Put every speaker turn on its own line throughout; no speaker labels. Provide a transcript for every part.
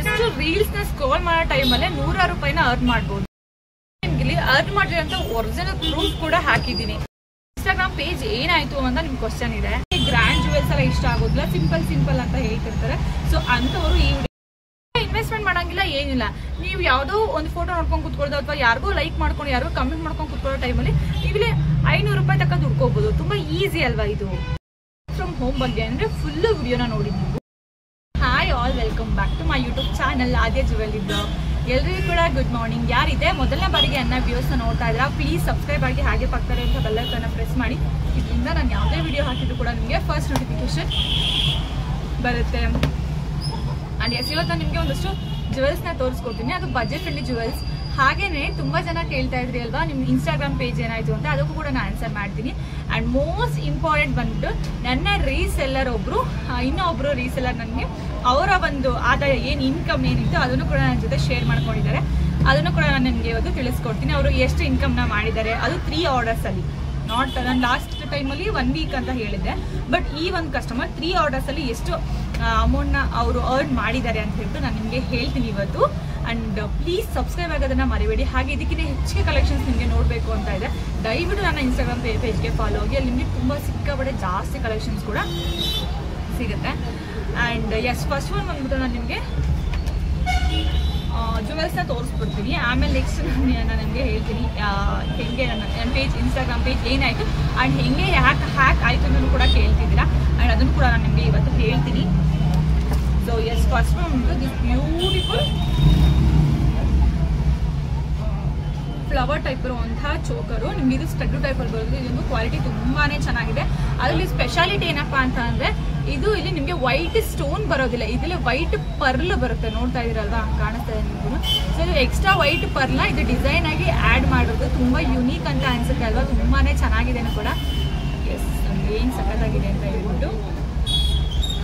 Just reels ನ scroll ಮಾಡೋ ಟೈಮಲ್ಲೇ 100 ರೂಪಾಯಿನ ಅರ್ನ್ ಮಾಡ್ಬೋದು. ನಿಮ್ಗೆ ಅರ್ನ್ ಮಾಡಿರೋಂಥ ಒರಿಜಿನಲ್ ಪ್ರೂಫ್ ಕೂಡ ಹಾಕಿದ್ದೀನಿ. ಇನ್ಸ್ಟಾಗ್ರಾಮ್ ಪೇಜ್ ಏನಾಯ್ತು ಅಂತ ನಿಮ್ ಕ್ವಶನ್ ಇದೆ. ಗ್ರ್ಯಾಂಡ್ ಜುವೆಲ್ಸ್ ಎಲ್ಲ ಇಷ್ಟ ಆಗೋದಿಲ್ಲ, ಸಿಂಪಲ್ ಅಂತ ಹೇಳ್ತಿರ್ತಾರೆ. ಸೊ ಅಂತವರು ಈ ಇನ್ವೆಸ್ಟ್ಮೆಂಟ್ ಮಾಡಂಗಿಲ್ಲ, ಏನಿಲ್ಲ. ನೀವು ಯಾವ್ದೋ ಒಂದು ಫೋಟೋ ನೋಡ್ಕೊಂಡು ಕುತ್ಕೊಳ್ಳೋದು ಅಥವಾ ಯಾರಿಗೋ ಲೈಕ್ ಮಾಡ್ಕೊಂಡು ಯಾರಿಗೋ ಕಮೆಂಟ್ ಮಾಡ್ಕೊಂಡು ಕುತ್ಕೊಳ್ಳೋ ಟೈಮಲ್ಲಿ ನೀವಿಲ್ಲಿ 500 ರೂಪಾಯಿ ತಕ್ಕ ದುಡ್ಕೋಬಹುದು. ತುಂಬಾ ಈಸಿ ಅಲ್ವಾ ಇದು. ಫ್ರಮ್ ಹೋಮ್ ಬಗ್ಗೆ ಅಂದ್ರೆ ಫುಲ್ ವಿಡಿಯೋನ ನೋಡಿ ನೀವು. Hi all, welcome back to my YouTube channel Aadya jewellery blog. ಎಲ್ರಿಗೂ ಕೂಡ ಗುಡ್ ಮಾರ್ನಿಂಗ್. ಯಾರಿದೆ ಮೊದಲನೇ ಬಾರಿಗೆ ನನ್ನ ವಿಡಿಯೋಸ್ನ ನೋಡ್ತಾ ಇದ್ದೀರಾ, ಪ್ಲೀಸ್ ಸಬ್ಸ್ಕ್ರೈಬ್ ಆಗಿ ಹಾಗೆ ಪಕ್ಕದಲ್ಲಿ ಅಂತ ಬೆಲ್ ಐಕಾನ್ನ ಪ್ರೆಸ್ ಮಾಡಿ. ಇದರಿಂದ ನಾನು ಯಾವುದೇ ವಿಡಿಯೋ ಹಾಕಿದ್ರು ಕೂಡ ನಿಮಗೆ ಫಸ್ಟ್ ನೋಟಿಫಿಕೇಶನ್ ಬರುತ್ತೆ. ಆ್ಯಂಡ್ ಎಸ್, ಇವತ್ತು ನಾನು ನಿಮಗೆ ಒಂದಷ್ಟು ಜುವೆಲ್ಸ್ನ ತೋರಿಸ್ಕೊಡ್ತೀನಿ. ಅದು ಬಜೆಟ್ ಫ್ರೆಂಡ್ಲಿ ಜುವೆಲ್ಸ್. ಹಾಗೇನೆ ತುಂಬಾ ಜನ ಕೇಳ್ತಾ ಇದ್ರಿ ಅಲ್ವಾ ನಿಮ್ಮ ಇನ್ಸ್ಟಾಗ್ರಾಮ್ ಪೇಜ್ ಏನಾಯ್ತು ಅಂತ, ಅದಕ್ಕೂ ಕೂಡ ನಾನು ಆನ್ಸರ್ ಮಾಡ್ತೀನಿ. ಆ್ಯಂಡ್ ಮೋಸ್ಟ್ ಇಂಪಾರ್ಟೆಂಟ್ ಬಂದ್ಬಿಟ್ಟು ನನ್ನ ರೀಸೆಲ್ಲರ್ ಇನ್ನೊಬ್ರು ರೀಸೆಲ್ಲರ್ ನನಗೆ ಅವರ ಒಂದು ಆದಾಯ ಏನು ಇನ್ಕಮ್ ಏನಿತ್ತು ಅದನ್ನು ಕೂಡ ನನ್ನ ಜೊತೆ ಶೇರ್ ಮಾಡ್ಕೊಂಡಿದ್ದಾರೆ. ಅದನ್ನು ಕೂಡ ನಾನು ನಿಮಗೆ ಇವತ್ತು ತಿಳಿಸ್ಕೊಡ್ತೀನಿ. ಅವರು ಎಷ್ಟು ಇನ್ಕಮ್ನ ಮಾಡಿದ್ದಾರೆ, ಅದು 3 ಆರ್ಡರ್ಸಲ್ಲಿ. ನಾಟ್ ನಾನು ಲಾಸ್ಟ್ ಟೈಮಲ್ಲಿ 1 ವೀಕ್ ಅಂತ ಹೇಳಿದ್ದೆ, ಬಟ್ ಈ ಒಂದು ಕಸ್ಟಮರ್ 3 ಆರ್ಡರ್ಸಲ್ಲಿ ಎಷ್ಟು ಅಮೌಂಟ್ನ ಅವರು ಅರ್ನ್ ಮಾಡಿದ್ದಾರೆ ಅಂತ ಹೇಳ್ಬಿಟ್ಟು ನಾನು ನಿಮಗೆ ಹೇಳ್ತೀನಿ ಇವತ್ತು. ಆ್ಯಂಡ್ ಪ್ಲೀಸ್ ಸಬ್ಸ್ಕ್ರೈಬ್ ಆಗೋದನ್ನು ಮರಿಬೇಡಿ. ಹಾಗೆ ಇದಕ್ಕಿಂತ ಹೆಚ್ಚಿಗೆ ಕಲೆಕ್ಷನ್ಸ್ ನಿಮಗೆ ನೋಡಬೇಕು ಅಂತ ಇದೆ, ದಯವಿಟ್ಟು ನನ್ನ ಇನ್ಸ್ಟಾಗ್ರಾಮ್ ಪೇಜ್ಗೆ ಫಾಲೋ ಆಗಿ. ಅಲ್ಲಿ ನಿಮಗೆ ತುಂಬ ಸಿಕ್ಕಾಪಟ್ಟೆ ಜಾಸ್ತಿ ಕಲೆಕ್ಷನ್ಸ್ ಕೂಡ ಸಿಗುತ್ತೆ. ಆ್ಯಂಡ್ ಎಸ್, ಫಸ್ಟ್ ಒನ್ ಬಂದ್ಬಿಟ್ಟು ನಾನು ನಿಮಗೆ ಜುವೆಲ್ಸ್ನ ತೋರಿಸ್ಬಿಡ್ತೀನಿ. ಆಮೇಲೆ ನೆಕ್ಸ್ಟ್ ನಾನು ನಿಮಗೆ ಹೇಳ್ತೀನಿ ಹೆಂಗೆ ನನ್ನ ಪೇಜ್ ಇನ್ಸ್ಟಾಗ್ರಾಮ್ ಪೇಜ್ ಏನಾಯಿತು ಆ್ಯಂಡ್ ಹೆಂಗೆ ಹ್ಯಾಕ್ ಆಯಿತು ಅನ್ನೋದು ಕೂಡ ಕೇಳ್ತಿದ್ದೀರಾ. ಆ್ಯಂಡ್ ಅದನ್ನು ಕೂಡ ನಾನು ನಿಮಗೆ ಇವತ್ತು ಹೇಳ್ತೀನಿ. ಸೊ ಎಸ್, ಫಸ್ಟ್ ಬಂದ್ಬಿಟ್ಟು ದಿಸ್ ಬ್ಯೂಟಿಫುಲ್ ಫ್ಲವರ್ ಟೈಪ್ ಇರುವಂತಹ ಚೋಕರು. ನಿಮ್ಗೆ ಇದು ಸ್ಟಡ್ ಟೈಪಲ್ಲಿ ಬರೋದು. ಇದೊಂದು ಕ್ವಾಲಿಟಿ ತುಂಬಾ ಚೆನ್ನಾಗಿದೆ. ಅದರಲ್ಲಿ ಸ್ಪೆಷಾಲಿಟಿ ಏನಪ್ಪಾ ಅಂತ ಅಂದರೆ ಇದು ಇಲ್ಲಿ ನಿಮಗೆ ವೈಟ್ ಸ್ಟೋನ್ ಬರೋದಿಲ್ಲ, ಇದರಲ್ಲಿ ವೈಟ್ ಪರ್ಲ್ ಬರುತ್ತೆ. ನೋಡ್ತಾ ಇದ್ದೀರಲ್ವಾ, ಕಾಣಿಸ್ತಾ ಇದೆ ನಿಮಗೂ. ಸೊ ಇದು ಎಕ್ಸ್ಟ್ರಾ ವೈಟ್ ಪರ್ಲ್ನ ಇದು ಡಿಸೈನ್ ಆಗಿ ಆ್ಯಡ್ ಮಾಡೋದು ತುಂಬ ಯುನೀಕ್ ಅಂತ ಅನ್ಸುತ್ತೆ ಅಲ್ವಾ, ತುಂಬಾ ಚೆನ್ನಾಗಿದೆ ಕೂಡ. ಎಸ್, ನಮಗೆ ಏನು ಸಖತ್ತಾಗಿದೆ ಅಂತ ಹೇಳ್ಬಿಟ್ಟು.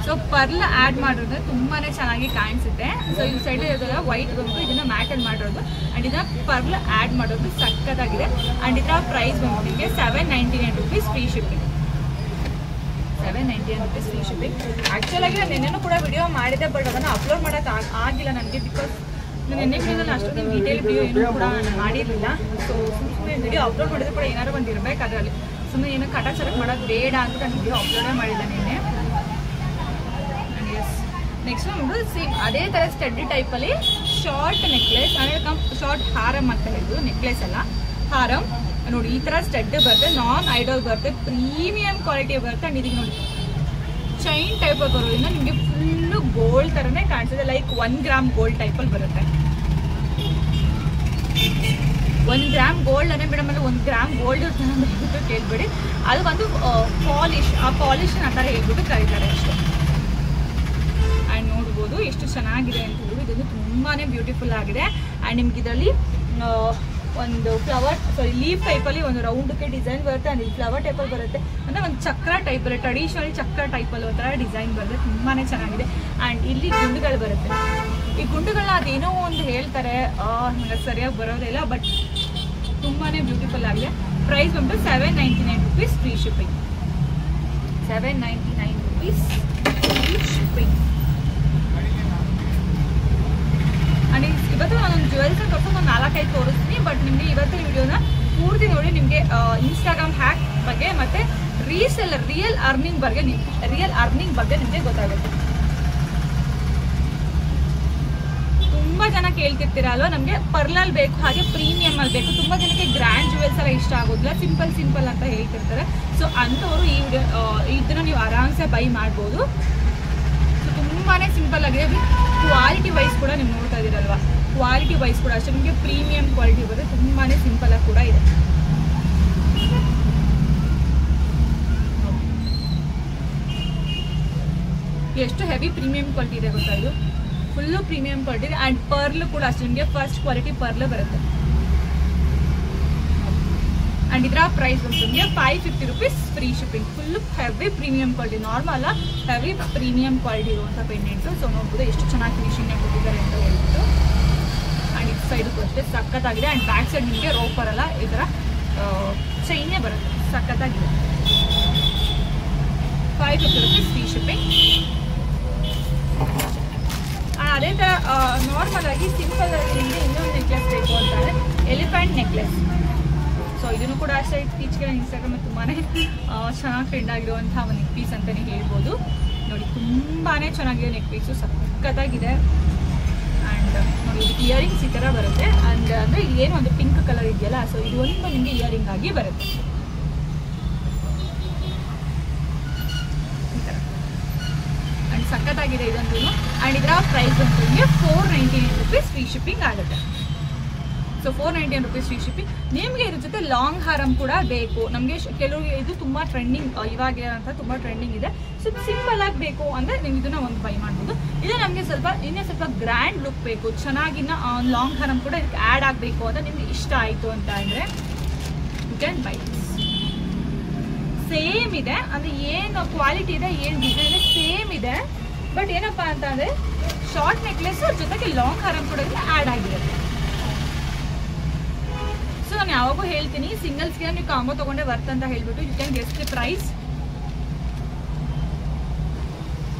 ಸೊ ಪರ್ಲ್ ಆ್ಯಡ್ ಮಾಡಿರೋದ್ರೆ ತುಂಬಾ ಚೆನ್ನಾಗಿ ಕಾಣಿಸುತ್ತೆ. ಸೊ ಈ ಸೈಡ್ ಇರೋದಲ್ಲ ವೈಟ್ ಬಂದು ಇದನ್ನ ಮ್ಯಾಟಲ್ ಮಾಡಿರೋದು ಆ್ಯಂಡ್ ಇದನ್ನ ಪರ್ಲ್ ಆ್ಯಡ್ ಮಾಡೋದು ಸಖತ್ತಾಗಿದೆ. ಆ್ಯಂಡ್ ಇದರ ಪ್ರೈಸ್ ಬಂದು ನಿಮಗೆ 799 rupees free shipping. 799 rupees free shipping. ಆ್ಯಕ್ಚುಲಾಗಿ ನಾನು ನೆನ್ನೆನೂ ಕೂಡ ವಿಡಿಯೋ ಮಾಡಿದೆ, ಬಟ್ ಅದನ್ನು ಅಪ್ಲೋಡ್ ಮಾಡೋಕ್ಕೆ ಆಗಿಲ್ಲ ನನಗೆ. ಬಿಕಾಸ್ ನಾನು ನೆನ್ನೆ ವಿಡಿಯೋದಲ್ಲಿ ಅಷ್ಟೊಂದು ಡೀಟೇಲ್ ವಿಡಿಯೋ ಏನೂ ಕೂಡ ಮಾಡಿರಲಿಲ್ಲ. ಸೊ ಸುಮ್ಮನೆ ವಿಡಿಯೋ ಅಪ್ಲೋಡ್ ಮಾಡಿದ್ರೆ ಕೂಡ ಏನಾದ್ರು ಒಂದು ಇರಬೇಕು ಅದರಲ್ಲಿ. ಸುಮ್ಮನೆ ಏನೋ ಕಟಾಚರಕ್ಕೆ ಮಾಡೋದು ಬೇಡ ಅಂತ ನಾನು ವಿಡಿಯೋ ಅಪ್ಲೋಡೇ ಮಾಡಿಲ್ಲ ನಿನ್ನೆ. ನೆಕ್ಸ್ಟ್ ಒಂದು ಸೇಮ್ ಅದೇ ಥರ ಸ್ಟಡ್ಡಿ ಟೈಪಲ್ಲಿ ಶಾರ್ಟ್ ನೆಕ್ಲೆಸ್ ಅಂದರೆ ಶಾರ್ಟ್ ಹಾರಮ್ ಅಂತ ಹೇಳಿದ್ರು. ನೆಕ್ಲೆಸ್ ಅಲ್ಲ, ಹಾರಮ್ ನೋಡಿ. ಈ ಥರ ಸ್ಟಡ್ ಬರುತ್ತೆ, ನಾನ್ ಐಡಲ್ ಬರುತ್ತೆ, ಪ್ರೀಮಿಯಂ ಕ್ವಾಲಿಟಿ ಬರುತ್ತೆ. ಆ್ಯಂಡ್ ಇದಕ್ಕೆ ನೋಡಿ ಚೈನ್ ಟೈಪ್ ಬರೋದ್ರಿಂದ ನಿಮಗೆ ಫುಲ್ಲು ಗೋಲ್ಡ್ ಥರನೇ ಕಾಣಿಸುತ್ತೆ. ಲೈಕ್ 1 ಗ್ರಾಮ್ ಗೋಲ್ಡ್ ಟೈಪಲ್ಲಿ ಬರುತ್ತೆ. 1 ಗ್ರಾಮ್ ಗೋಲ್ಡ್ ಅನ್ನೇ ಮೇಡಮ್ ಅಲ್ಲಿ 1 ಗ್ರಾಮ್ ಗೋಲ್ಡ್ ಇರ್ತಾನೆ ಅಂತ ಹೇಳ್ಬಿಟ್ಟು ಕೇಳ್ಬೇಡಿ. ಅದು ಒಂದು ಪಾಲಿಶ್, ಆ ಪಾಲಿಶ್ ಆ ಥರ ಹೇಳ್ಬಿಟ್ಟು ಕರೀತಾರೆ ಅಷ್ಟೇ. ಆ್ಯಂಡ್ ನೋಡ್ಬೋದು ಎಷ್ಟು ಚೆನ್ನಾಗಿದೆ ಅಂತ ಹೇಳಿ. ಇದೊಂದು ತುಂಬಾ ಬ್ಯೂಟಿಫುಲ್ ಆಗಿದೆ. ಆ್ಯಂಡ್ ನಿಮ್ಗೆ ಇದರಲ್ಲಿ ಒಂದು ಫ್ಲವರ್ ಲೀಫ್ ಟೈಪಲ್ಲಿ ಒಂದು ರೌಂಡಕ್ಕೆ ಡಿಸೈನ್ ಬರುತ್ತೆ. ಆ್ಯಂಡ್ ಇಲ್ಲಿ ಫ್ಲವರ್ ಟೈಪಲ್ಲಿ ಬರುತ್ತೆ ಅಂದರೆ ಒಂದು ಚಕ್ರ ಟೈಪಲ್ಲಿ, ಟ್ರೆಡಿಷನಲ್ ಚಕ್ರ ಟೈಪಲ್ಲಿ ಒಂಥರ ಡಿಸೈನ್ ಬರುತ್ತೆ. ತುಂಬಾ ಚೆನ್ನಾಗಿದೆ. ಆ್ಯಂಡ್ ಇಲ್ಲಿ ಗುಂಡುಗಳು ಬರುತ್ತೆ. ಈ ಗುಂಡುಗಳನ್ನ ಅದೇನೋ ಒಂದು ಹೇಳ್ತಾರೆ, ನನಗೆ ಸರಿಯಾಗಿ ಬರೋದಿಲ್ಲ, ಬಟ್ ತುಂಬಾ ಬ್ಯೂಟಿಫುಲ್ ಆಗಿದೆ. ಪ್ರೈಸ್ ಬಂದು 799 rupees free shipping. 799 rupees free shipping. And ಇವತ್ತು ನಾನೊಂದು ಜುವೆಲ್ಸ್ ತೋರಿಸೋದು 4-5 ತೋರಿಸ್ತೀನಿ, ಬಟ್ ನಿಮಗೆ ಇವತ್ತಿನ ವಿಡಿಯೋನ ಪೂರ್ತಿ ನೋಡಿ ನಿಮಗೆ ಇನ್ಸ್ಟಾಗ್ರಾಮ್ ಹ್ಯಾಕ್ ಬಗ್ಗೆ ಮತ್ತು ರೀಸೆಲ್ಲರ್ ರಿಯಲ್ ಅರ್ನಿಂಗ್ ಬಗ್ಗೆ ನಿಮಗೆ ಗೊತ್ತಾಗುತ್ತೆ. ತುಂಬ ಜನ ಕೇಳ್ತಿರ್ತೀರ ಅಲ್ವಾ, ನಮಗೆ ಪರ್ಲಲ್ಲಿ ಬೇಕು, ಹಾಗೆ ಪ್ರೀಮಿಯಮ್ ಅಲ್ಲಿ ಬೇಕು. ತುಂಬ ಜನಕ್ಕೆ ಗ್ರ್ಯಾಂಡ್ ಜುವೆಲ್ಸ್ ಎಲ್ಲ ಇಷ್ಟ ಆಗೋದಿಲ್ಲ, ಸಿಂಪಲ್ ಅಂತ ಹೇಳ್ತಿರ್ತಾರೆ. ಸೊ ಅಂಥವರು ಈ ವಿಡಿಯೋ ಇದನ್ನು ನೀವು ಆರಾಮ್ಸೆ ಬೈ ಮಾಡ್ಬೋದು. ತುಂಬಾ ಸಿಂಪಲ್ ಆಗಿದೆ. ವಿತ್ ಕ್ವಾಲಿಟಿ ವೈಸ್ ಕೂಡ ನೀವು ನೋಡ್ತಾ ಇದ್ದೀರಲ್ವಾ, ಕ್ವಾಲಿಟಿ ವೈಸ್ ಕೂಡ ಅಷ್ಟೇ ನಿಮಗೆ ಪ್ರೀಮಿಯಂ ಕ್ವಾಲಿಟಿ ಬರುತ್ತೆ. ತುಂಬಾ ಸಿಂಪಲ್ ಆಗಿ ಕೂಡ ಇದೆ. ಎಷ್ಟು ಹೆವಿ ಪ್ರೀಮಿಯಂ ಕ್ವಾಲಿಟಿ ಇದೆ ಗೊತ್ತಾ, ಇದು ಫುಲ್ಲು ಪ್ರೀಮಿಯಂ ಕ್ವಾಲಿಟಿ ಇದೆ. ಆ್ಯಂಡ್ ಪರ್ಲ್ ಕೂಡ ಅಷ್ಟೇ ನಿಮಗೆ ಫಸ್ಟ್ ಕ್ವಾಲಿಟಿ ಪರ್ಲ್ ಬರುತ್ತೆ. ಆ್ಯಂಡ್ ಇದರ ಪ್ರೈಸ್ ಬಂದು ನಿಮಗೆ 550 rupees free shipping. Full heavy premium quality, normal heavy premium quality ಇರುವಂಥ ಪೆಂಡೆಂಟು. ಸೊ ನೋಡ್ಬೋದು ಎಷ್ಟು ಚೆನ್ನಾಗಿ ಫಿನಿಶಿಂಗ್ ಕೊಟ್ಟಿದ್ದಾರೆ ಅಂತ ಹೇಳ್ಬಿಟ್ಟು. ಆ್ಯಂಡ್ ಇದು ಸೈಡು ಅಷ್ಟೇ ಸಖತ್ತಾಗಿದೆ. ಆ್ಯಂಡ್ ಬ್ಯಾಕ್ ಸೈಡ್ ನಿಮಗೆ ರೋಪರ್ ಅಲ್ಲ, ಈ ಥರ ಚೈನೇ ಬರುತ್ತೆ, ಸಖತ್ತಾಗಿದೆ. 550 ರೂಪೀಸ್ ಫ್ರೀ ಶಿಪ್ಪಿಂಗ್. ಅದೇ ಥರ ನಾರ್ಮಲ್ ಆಗಿ ಸಿಂಪಲ್ ಆಗಿ ನಿಮಗೆ ಇನ್ನೊಂದು ನೆಕ್ಲೆಸ್ ಬೇಕು ಅಂತಂದರೆ ಎಲಿಫೆಂಟ್ ನೆಕ್ಲೆಸ್. ಸೊ ಇದನ್ನು ಕೂಡ ಅಷ್ಟೇ ಇತ್ತೀಚೆಗೆ ಇನ್ಸ್ಟಾಗ್ರಾಮಲ್ಲಿ ತುಂಬಾ ಚೆನ್ನಾಗಿ ಟ್ರೆಂಡ್ ಆಗಿರುವಂತಹ ಒಂದು ನೆಕ್ ಪೀಸ್ ಅಂತಲೇ ಹೇಳ್ಬೋದು. ನೋಡಿ ತುಂಬಾ ಚೆನ್ನಾಗಿದೆ ನೆಕ್ ಪೀಸು, ಸಖತ್ತಾಗಿದೆ. ಆ್ಯಂಡ್ ನೋಡಿ ಇದು ಇಯರಿಂಗ್ಸ್ ಈ ಥರ ಬರುತ್ತೆ. ಆ್ಯಂಡ್ ಅಂದರೆ ಏನು ಒಂದು ಪಿಂಕ್ ಕಲರ್ ಇದೆಯಲ್ಲ, ಸೊ ಇದು ಒಂದು ನಿಮಗೆ ಇಯರಿಂಗ್ ಆಗಿ ಬರುತ್ತೆ ಈ ಥರ. ಆ್ಯಂಡ್ ಸಖತ್ತಾಗಿದೆ ಇದೊಂದು. ಆ್ಯಂಡ್ ಇದರ ಪ್ರೈಸ್ ಅಂತ ನಿಮಗೆ 499 ರೂಪೀಸ್ ಫ್ರೀ ಶಿಪ್ಪಿಂಗ್ ಆಗುತ್ತೆ. So 499 rupees free shipping. ನಿಮಗೆ ಇದ್ರ ಜೊತೆ ಲಾಂಗ್ ಹಾರಮ್ ಕೂಡ ಬೇಕು. ನಮಗೆ ಕೆಲವರಿಗೆ ಇದು ತುಂಬ ಟ್ರೆಂಡಿಂಗ್, ಇವಾಗ ಅಂತ ತುಂಬ ಟ್ರೆಂಡಿಂಗ್ ಇದೆ. ಸೊ ಸಿಂಪಲ್ ಆಗಿ ಬೇಕು ಅಂದರೆ ನೀವು ಇದನ್ನ ಒಂದು ಬೈ ಮಾಡ್ಬೋದು. ಇದು ನಮಗೆ ಇನ್ನೂ ಸ್ವಲ್ಪ ಗ್ರ್ಯಾಂಡ್ ಲುಕ್ ಬೇಕು, ಚೆನ್ನಾಗಿನ ಲಾಂಗ್ ಹಾರಮ್ ಕೂಡ ಇದಕ್ಕೆ ಆ್ಯಡ್ ಆಗಬೇಕು ಅಂತ ನಿಮ್ಗೆ ಇಷ್ಟ ಆಯಿತು ಅಂತ ಅಂದರೆ ಯು ಕ್ಯಾನ್ ಬೈ. ಸೇಮ್ ಇದೆ ಅಂದರೆ ಏನು ಕ್ವಾಲಿಟಿ ಇದೆ, ಏನು ಡಿಸೈನ್ ಇದೆ ಸೇಮ್ ಇದೆ. ಬಟ್ ಏನಪ್ಪ ಅಂತ ಅಂದರೆ ಶಾರ್ಟ್ ನೆಕ್ಲೆಸ್ ಜೊತೆಗೆ ಲಾಂಗ್ ಹಾರಮ್ ಕೂಡ ಆ್ಯಡ್ ಆಗಿರುತ್ತೆ. ಸೊ ನಾನು ಯಾವಾಗೂ ಹೇಳ್ತೀನಿ ಸಿಂಗಲ್ಸ್ಗೆ ನೀವು ಕಾಂಬೋ ತೊಗೊಂಡೆ ವರ್ತ್ ಅಂತ ಹೇಳ್ಬಿಟ್ಟು you can guess the price.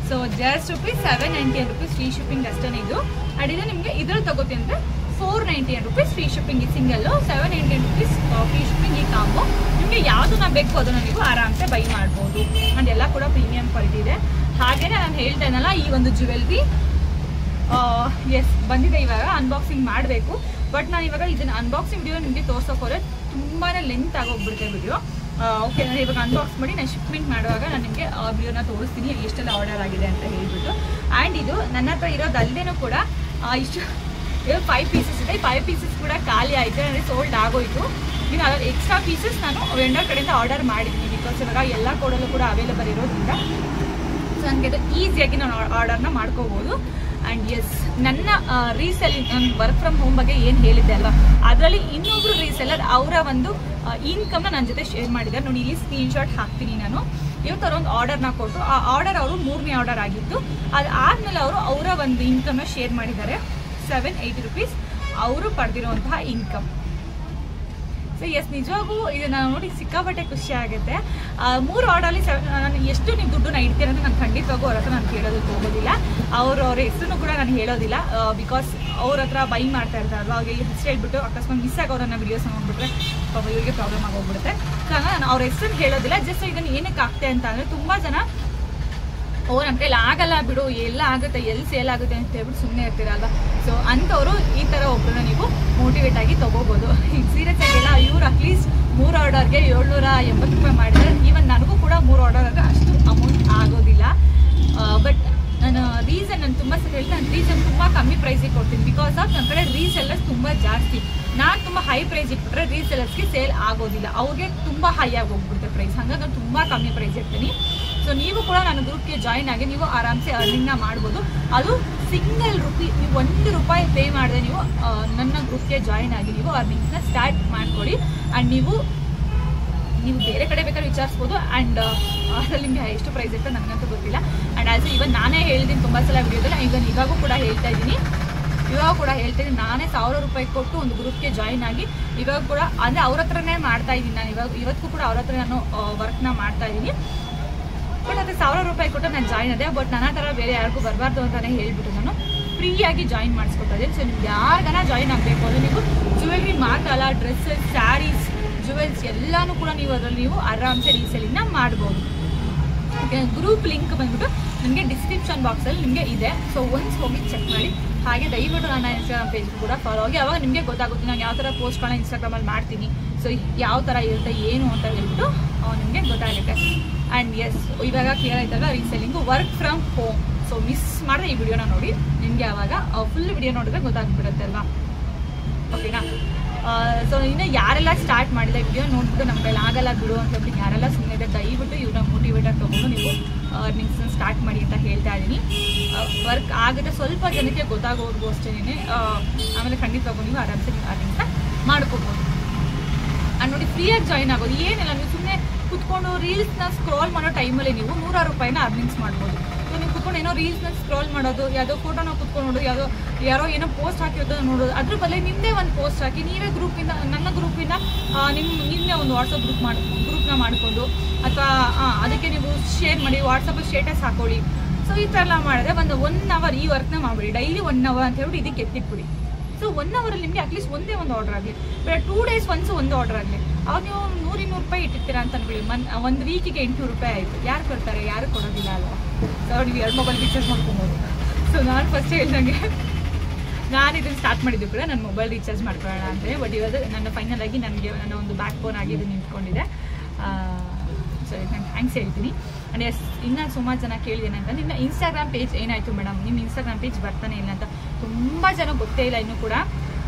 So just rupees 799 rupees free shipping ಅಷ್ಟೇ ಇದು. ಆ್ಯಂಡ್ ಇದು ನಿಮಗೆ ಇದ್ರಲ್ಲಿ ತಗೋತೀನಿ ಅಂದರೆ 499 ರೂಪೀಸ್ ಫ್ರೀ ಶಿಪ್ಪಿಂಗ್ ಈ ಸಿಂಗಲ್ಲು, 799 ರೂಪೀಸ್ ಫ್ರೀ ಶಿಪ್ಪಿಂಗ್ ಈ ಕಾಂಬೋ. ನಿಮಗೆ ಯಾವುದನ್ನ ಬೇಕು ಅದನ್ನು ನೀವು ಆರಾಮ್ಸೆ ಬೈ ಮಾಡ್ಬೋದು. ಆ್ಯಂಡ್ ಎಲ್ಲ ಕೂಡ ಪ್ರೀಮಿಯಂ ಕ್ವಾಲಿಟಿ ಇದೆ. ಹಾಗೆಯೇ ನಾನು ಹೇಳ್ತಾ ಇದ್ದಲ್ಲ ಈ ಒಂದು ಜ್ಯುವೆಲ್ರಿ ಎಸ್ ಬಂದಿದೆ, ಇವಾಗ ಅನ್ಬಾಕ್ಸಿಂಗ್ ಮಾಡಬೇಕು. ಬಟ್ ನಾನು ಇವಾಗ ಇದನ್ನ ಅನ್ಬಾಕ್ಸಿಂಗ್ ವಿಡಿಯೋ ನಿಮಗೆ ತೋರ್ಸೋಕೆ ಹೋದರೆ ತುಂಬಾ ಲೆಂತ್ ಆಗೋಗ್ಬಿಡುತ್ತೆ ವಿಡಿಯೋ. ಓಕೆ, ನಾನು ಇವಾಗ ಅನ್ಬಾಕ್ಸ್ ಮಾಡಿ ನಾನು ಶಿಪ್ಮೆಂಟ್ ಮಾಡುವಾಗ ನಾನು ನಿಮಗೆ ವಿಡಿಯೋನ ತೋರಿಸ್ತೀನಿ ಎಷ್ಟೆಲ್ಲ ಆರ್ಡರ್ ಆಗಿದೆ ಅಂತ ಹೇಳ್ಬಿಟ್ಟು. ಆ್ಯಂಡ್ ಇದು ನನ್ನ ಹತ್ರ ಇರೋದಲ್ಲದೇನೂ ಕೂಡ ಇಷ್ಟು 5 ಪೀಸಸ್ ಇದೆ. 5 ಪೀಸಸ್ ಕೂಡ ಖಾಲಿ ಆಯಿತು, ಅಂದರೆ ಸೋಲ್ಡ್ ಆಗೋಯಿತು. ಇನ್ನು ಅದರ ಎಕ್ಸ್ಟ್ರಾ ಪೀಸಸ್ ನಾನು ವೆಂಡರ್ ಕಡೆಯಿಂದ ಆರ್ಡರ್ ಮಾಡಿದ್ದೀನಿ. ಬಿಕಾಸ್ ಇವಾಗ ಎಲ್ಲ ಕೋಡಲ್ಲೂ ಕೂಡ ಅವೈಲೇಬಲ್ ಇರೋದ್ರಿಂದ ಸೊ ನನಗೆ ಅದು ಈಸಿಯಾಗಿ ನಾನು ಆರ್ಡರ್ನ ಮಾಡ್ಕೋಬೋದು. ಆ್ಯಂಡ್ ಎಸ್, ನನ್ನ ರೀಸೆಲ್ಲಿಂಗ್ ವರ್ಕ್ ಫ್ರಮ್ ಹೋಮ್ ಬಗ್ಗೆ ಏನು ಹೇಳಿದ್ದೆ ಅಲ್ವಾ, ಅದರಲ್ಲಿ ಇನ್ನೊಬ್ರು ರೀಸೆಲ್ಲರ್ ಅವರ ಒಂದು ಇನ್ಕಮ್ನ ನನ್ನ ಜೊತೆ ಶೇರ್ ಮಾಡಿದ್ದಾರೆ. ನೋಡಿ ಇಲ್ಲಿ ಸ್ಕ್ರೀನ್ಶಾಟ್ ಹಾಕ್ತೀನಿ ನಾನು. ಇವತ್ತು ಅವರೊಂದು ಆರ್ಡರ್ನ ಕೊಟ್ಟು ಆ ಆರ್ಡರ್ ಅವರು 3ನೇ ಆರ್ಡರ್ ಆಗಿತ್ತು. ಅದಾದಮೇಲೆ ಅವರು ಅವರ ಒಂದು ಇನ್ಕಮ್ನ ಶೇರ್ ಮಾಡಿದ್ದಾರೆ. 780 ರೂಪೀಸ್ ಅವರು ಪಡೆದಿರುವಂತಹ ಇನ್ಕಮ್. ಸೊ ಎಸ್, ನಿಜವಾಗೂ ಇದನ್ನು ನೋಡಿ ಸಿಕ್ಕಾಪಟ್ಟೆ ಖುಷಿ ಆಗುತ್ತೆ. 3 ಆರ್ಡರ್ಲಿ ನಾನು ಎಷ್ಟು ನೀವು ದುಡ್ಡನ್ನ ಇಡ್ತೀರ ಅಂತ ನಾನು ಖಂಡಿತವಾಗೂ ಅವ್ರ ಹತ್ರ ನಾನು ಕೇಳೋದಕ್ಕೆ ಹೋಗೋದಿಲ್ಲ. ಅವ್ರ ಹೆಸರನ್ನು ಕೂಡ ನಾನು ಹೇಳೋದಿಲ್ಲ. ಬಿಕಾಸ್ ಅವ್ರ ಹತ್ರ ಬೈ ಮಾಡ್ತಾ ಇರ್ತಾರಲ್ವ, ಅವ್ರಿಗೆ ಹೆಸರು ಹೇಳ್ಬಿಟ್ಟು ಅಕಸ್ಮಾತ್ ಮಿಸ್ ಆಗೋರನ್ನ ವಿಡಿಯೋಸ್ ನೋಡ್ಬಿಟ್ರೆ ಪಾಪ ಇವರಿಗೆ ಪ್ರಾಬ್ಲಮ್ ಆಗೋಗ್ಬಿಡುತ್ತೆ. ಸೊ ಹಂಗಾಗಿ ನಾನು ಅವ್ರ ಹೆಸರನ್ನು ಹೇಳೋದಿಲ್ಲ. ಜಸ್ಟ್ ಇದನ್ನು ಏನಕ್ಕೆ ಆಗ್ತೆ ಅಂತ ಅಂದರೆ ತುಂಬ ಜನ ನಮ್ಮ ಕೈಲಿ ಆಗಲ್ಲ ಬಿಡು, ಎಲ್ಲ ಆಗುತ್ತೆ, ಎಲ್ಲಿ ಸೇಲ್ ಆಗುತ್ತೆ ಅಂತ ಹೇಳ್ಬಿಟ್ಟು ಸುಮ್ಮನೆ ಇರ್ತೀರಲ್ವ. ಸೊ ಅಂಥವ್ರು ಈ ಥರ ಒಬ್ಬರನ್ನ ನೀವು ಮೋಟಿವೇಟ್ ಆಗಿ ತೊಗೋಬೋದು. ಈಗ ಸೀರಿಯಸ್ ಆಗಿಲ್ಲ, ಇವ್ರು ಅಟ್ಲೀಸ್ಟ್ 3 ಆರ್ಡರ್ಗೆ 780 ರೂಪಾಯಿ ಮಾಡಿದ್ದಾರೆ. ಈವನ್ ನನಗೂ ಕೂಡ 3 ಆರ್ಡರ್ಗೆ ಅಷ್ಟು ಅಮೌಂಟ್ ಆಗೋದಿಲ್ಲ. ಬಟ್ ನಾನು ತುಂಬ ಸರಿ ಹೇಳ್ತೀನಿ, ನಾನು ರೀಸನ್ ತುಂಬ ಕಮ್ಮಿ ಪ್ರೈಸಿಗೆ ಕೊಡ್ತೀನಿ. ಬಿಕಾಸ್ ಆಫ್ ನನ್ನ ಕಡೆ ರೀಸೆಲ್ಲರ್ಸ್ ತುಂಬ ಜಾಸ್ತಿ. ನಾನು ತುಂಬ ಹೈ ಪ್ರೈಸ್ ಇಟ್ಬಿಟ್ರೆ ರೀಸೆಲ್ಲರ್ಸ್ಗೆ ಸೇಲ್ ಆಗೋದಿಲ್ಲ, ಅವ್ರಿಗೆ ತುಂಬ ಹೈ ಆಗಿ ಹೋಗ್ಬಿಡುತ್ತೆ ಪ್ರೈಸ್. ಹಾಗಾಗಿ ನಾನು ತುಂಬ ಕಮ್ಮಿ ಪ್ರೈಸ್ ಇರ್ತೀನಿ. ಸೊ ನೀವು ಕೂಡ ನನ್ನ ಗ್ರೂಪ್ಗೆ ಜಾಯಿನ್ ಆಗಿ ನೀವು ಆರಾಮ್ಸೆ ಅರ್ನಿಂಗ್ನ ಮಾಡ್ಬೋದು. ಅದು ಸಿಂಗಲ್ ರೂಪಿ, ನೀವು 1 ರೂಪಾಯಿ ಪೇ ಮಾಡಿದೆ ನೀವು ನನ್ನ ಗ್ರೂಪ್ಗೆ ಜಾಯಿನ್ ಆಗಿ ನೀವು ಅರ್ನಿಂಗ್ಸ್ನ ಸ್ಟಾರ್ಟ್ ಮಾಡ್ಕೊಳ್ಳಿ. ಆ್ಯಂಡ್ ನೀವು ಬೇರೆ ಕಡೆ ಬೇಕಾದ್ರೆ ವಿಚಾರಿಸ್ಬೋದು. ಆ್ಯಂಡ್ ಅದರಲ್ಲಿ ನಿಮಗೆ ಎಷ್ಟು ಪ್ರೈಸ್ ಇರುತ್ತೆ ನನಗಂತೂ ಗೊತ್ತಿಲ್ಲ. ಆ್ಯಂಡ್ ಆಲ್ಸೋ ಇವನ್ ನಾನೇ ಹೇಳಿದ್ದೀನಿ ತುಂಬ ಸಲ ವಿಡಿಯೋದಲ್ಲಿ, ಇವಾಗೂ ಕೂಡ ಹೇಳ್ತಾ ಇದ್ದೀನಿ. ನಾನೇ 1000 ರೂಪಾಯಿ ಕೊಟ್ಟು ಒಂದು ಗ್ರೂಪ್ಗೆ ಜಾಯಿನ್ ಆಗಿ ಇವಾಗ ಕೂಡ ಅಂದರೆ ಅವ್ರ ಹತ್ರನೇ ಮಾಡ್ತಾ ಇದ್ದೀನಿ. ನಾನು ಇವತ್ತು ಕೂಡ ಅವ್ರ ಹತ್ರ ನಾನು ವರ್ಕ್ನ ಮಾಡ್ತಾ ಇದ್ದೀನಿ. ಬಟ್ ಅದು 1000 ರೂಪಾಯಿ ಕೊಟ್ಟು ನಾನು ಜಾಯಿನ್ ಆದೆ. ಬಟ್ ನನ್ನ ಥರ ಬೇರೆ ಯಾರಿಗೂ ಬರಬಾರ್ದು ಅಂತಲೇ ಹೇಳ್ಬಿಟ್ಟು ನಾನು ಫ್ರೀಯಾಗಿ ಜಾಯಿನ್ ಮಾಡಿಸ್ಕೊತಾ ಇದ್ದೀನಿ. ಸೊ ನಿಮ್ಗೆ ಯಾರಿಗಾನ ಜಾಯಿನ್ ಆಗಬೇಕು ಅಂದರೆ ನೀವು ಜ್ಯುವೆಲ್ರಿ ಮಾತ್ರ ಅಲ್ಲ, ಡ್ರೆಸ್ಸಸ್, ಸ್ಯಾರೀಸ್, ಜ್ಯುವೆಲ್ಸ್ ಎಲ್ಲನೂ ಕೂಡ ನೀವು ಅದರಲ್ಲಿ ನೀವು ಆರಾಮ್ಸೆ ರೀಸೆಲ್ಲಿಂಗ್ನ ಮಾಡ್ಬೋದು. ಓಕೆ, ಗ್ರೂಪ್ ಲಿಂಕ್ ಬಂದ್ಬಿಟ್ಟು ನಿಮಗೆ ಡಿಸ್ಕ್ರಿಪ್ಷನ್ ಬಾಕ್ಸಲ್ಲಿ ನಿಮಗೆ ಇದೆ. ಸೊ ಒನ್ಸ್ ಹೋಗಿ ಚೆಕ್ ಮಾಡಿ. ಹಾಗೆ ದಯವಿಟ್ಟು ನನ್ನ ಇನ್ಸ್ಟಾಗ್ರಾಮ್ ಪೇಜ್ ಕೂಡ ಫಾಲೋ ಆಗಿ. ಅವಾಗ ನಿಮಗೆ ಗೊತ್ತಾಗುತ್ತೆ ನಾನು ಯಾವ ಥರ ಪೋಸ್ಟ್ಗಳನ್ನ ಇನ್ಸ್ಟಾಗ್ರಾಮಲ್ಲಿ ಮಾಡ್ತೀನಿ. ಸೊ ಯಾವ ಥರ ಇರುತ್ತೆ ಏನು ಅಂತ ಹೇಳ್ಬಿಟ್ಟು ನಿಮಗೆ ಗೊತ್ತಾಗುತ್ತೆ. ಆ್ಯಂಡ್ ಎಸ್, ಇವಾಗ ಕ್ಲಿಯರ್ ಆಯ್ತಲ್ಲ reselling work from home. So miss ಮಾಡಿದ್ರೆ ಈ ವಿಡಿಯೋನ ನೋಡಿ, ನಿಮಗೆ ಆವಾಗ ಫುಲ್ ವಿಡಿಯೋ ನೋಡಿದ್ರೆ ಗೊತ್ತಾಗ್ಬಿಡುತ್ತೆ ಅಲ್ವಾ. ಓಕೆನಾ? ಸೊ ಇನ್ನು ಯಾರೆಲ್ಲ ಸ್ಟಾರ್ಟ್ ಮಾಡಿದೆ ವಿಡಿಯೋ ನೋಡ್ಬಿಟ್ಟು ನಮ್ಮ ಕೈಲಿ ಆಗಲ್ಲ ಬಿಡು ಅಂತ ಹೇಳ್ಬಿಟ್ಟು ಯಾರೆಲ್ಲ ಸುಮ್ಮನೆ ಇದೆ, ದಯವಿಟ್ಟು ಇವ್ರನ್ನ ಮೋಟಿವೇಟಾಗಿ ತೊಗೊಂಡು ನೀವು ಅರ್ನಿಂಗ್ಸ್ನ ಸ್ಟಾರ್ಟ್ ಮಾಡಿ ಅಂತ ಹೇಳ್ತಾ ಇದ್ದೀನಿ. ವರ್ಕ್ ಆಗುತ್ತೆ, ಸ್ವಲ್ಪ ಜನಕ್ಕೆ ಗೊತ್ತಾಗೋರ್ಗೂ ಅಷ್ಟೇ. ಆಮೇಲೆ ಖಂಡಿತವಾಗೂ ನೀವು ಆರಾಮ್ಸೆ ನೀವು ಅರ್ನಿಂಗ್ಸ್ನ ಮಾಡ್ಕೋಬೋದು. ಆ್ಯಂಡ್ ನೋಡಿ, ಫ್ರೀಯಾಗಿ ಜಾಯಿನ್ ಆಗೋದು ಏನಿಲ್ಲ. ನೀವು ಸುಮ್ಮನೆ ಕುತ್ಕೊಂಡು ರೀಲ್ಸ್ನ ಸ್ಕ್ರೋಲ್ ಮಾಡೋ ಟೈಮಲ್ಲಿ ನೀವು 100 ರೂಪಾಯಿನ ಅರ್ನಿಂಗ್ಸ್ ಮಾಡ್ಬೋದು. ಸೊ ನೀವು ಕುತ್ಕೊಂಡು ಏನೋ ರೀಲ್ಸ್ನ ಸ್ಕ್ರೋಲ್ ಮಾಡೋದು, ಯಾವುದೋ ಫೋಟೋನ ಕುತ್ಕೊಂಡು ನೋಡೋದು, ಯಾರೋ ಏನೋ ಪೋಸ್ಟ್ ಹಾಕಿರೋದು ನೋಡೋದು, ಅದ್ರ ಬದಲು ನಿಮ್ಮದೇ ಒಂದು ಪೋಸ್ಟ್ ಹಾಕಿ ನೀವೇ ಗ್ರೂಪಿಂದ, ನನ್ನ ಗ್ರೂಪಿಂದ ನಿಮ್ಮದೇ ಒಂದು ವಾಟ್ಸಪ್ ಗ್ರೂಪ್ನ ಮಾಡಿಕೊಂಡು ಅಥವಾ ಅದಕ್ಕೆ ನೀವು ಶೇರ್ ಮಾಡಿ, ವಾಟ್ಸಪ್ಪಲ್ಲಿ ಸ್ಟೇಟಸ್ ಹಾಕೊಳ್ಳಿ. ಸೊ ಈ ಥರ ಎಲ್ಲ ಮಾಡಿದ್ರೆ ಒಂದು 1 hour ಈ ವರ್ಕ್ನ ಮಾಡ್ಬಿಡಿ, ಡೈಲಿ 1 hour ಅಂತ ಹೇಳ್ಬಿಟ್ಟು ಇದಕ್ಕೆ ಎತ್ತಿಟ್ಬಿಡಿ. ಸೊ 1 ಅವರಲ್ಲಿ ನಿಮಗೆ ಅಟ್ಲೀಸ್ಟ್ ಒಂದೇ ಒಂದು ಆರ್ಡರ್ ಆಗಲಿ, 2 days ಒನ್ಸ್ ಒಂದು ಆರ್ಡರ್ ಆಗಲಿ. ಅವಾಗ ನೀವು 100-200 ರೂಪಾಯಿ ಇಟ್ಟಿರ್ತೀರಾ ಅಂತ ಅನ್ಕೊಳ್ಳಿ, ಒಂದು ವೀಕಿಗೆ 800 ರೂಪಾಯಿ ಆಯಿತು. ಯಾರು ಕೊಡ್ತಾರೆ? ಯಾರು ಕೊಡೋದಿಲ್ಲ ಅಲ್ವಾ? ಸೊ ನೀವು 2 ಮೊಬೈಲ್ ರೀಚಾರ್ಜ್ ಮಾಡ್ಕೊಬೋದು. ಸೊ ನಾನು ಫಸ್ಟ್ ಹೇಳ್ದಂಗೆ ನಾನು ಇದನ್ನು ಸ್ಟಾರ್ಟ್ ಮಾಡಿದ್ದು ಕೂಡ ನನ್ನ ಮೊಬೈಲ್ ರೀಚಾರ್ಜ್ ಮಾಡ್ಕೊಳ್ಳೋಣ ಅಂದರೆ, ಬಟ್ ಇವಾಗ ನನ್ನ ಫೈನಲ್ ಆಗಿ ನನಗೆ ನನ್ನ ಒಂದು ಬ್ಯಾಕ್ ಬೋನ್ ಆಗಿ ಇದು ನಿಂತ್ಕೊಂಡಿದೆ. ಸೊ ನಾನು ಥ್ಯಾಂಕ್ಸ್ ಹೇಳ್ತೀನಿ. ಆ್ಯಂಡ್ ಎಸ್, ಇನ್ನೂ ಸುಮಾರು ಜನ ಕೇಳಿದ್ದೇನೆ ಅಂತ, ನಿಮ್ಮ ಇನ್ಸ್ಟಾಗ್ರಾಮ್ ಪೇಜ್ ಏನಾಯಿತು ಮೇಡಮ್, ನಿಮ್ಮ ಇನ್ಸ್ಟಾಗ್ರಾಮ್ ಪೇಜ್ ಬರ್ತಾನೆ ಇಲ್ಲ ಅಂತ ತುಂಬ ಜನ ಗೊತ್ತೇ ಇಲ್ಲ ಇನ್ನೂ ಕೂಡ.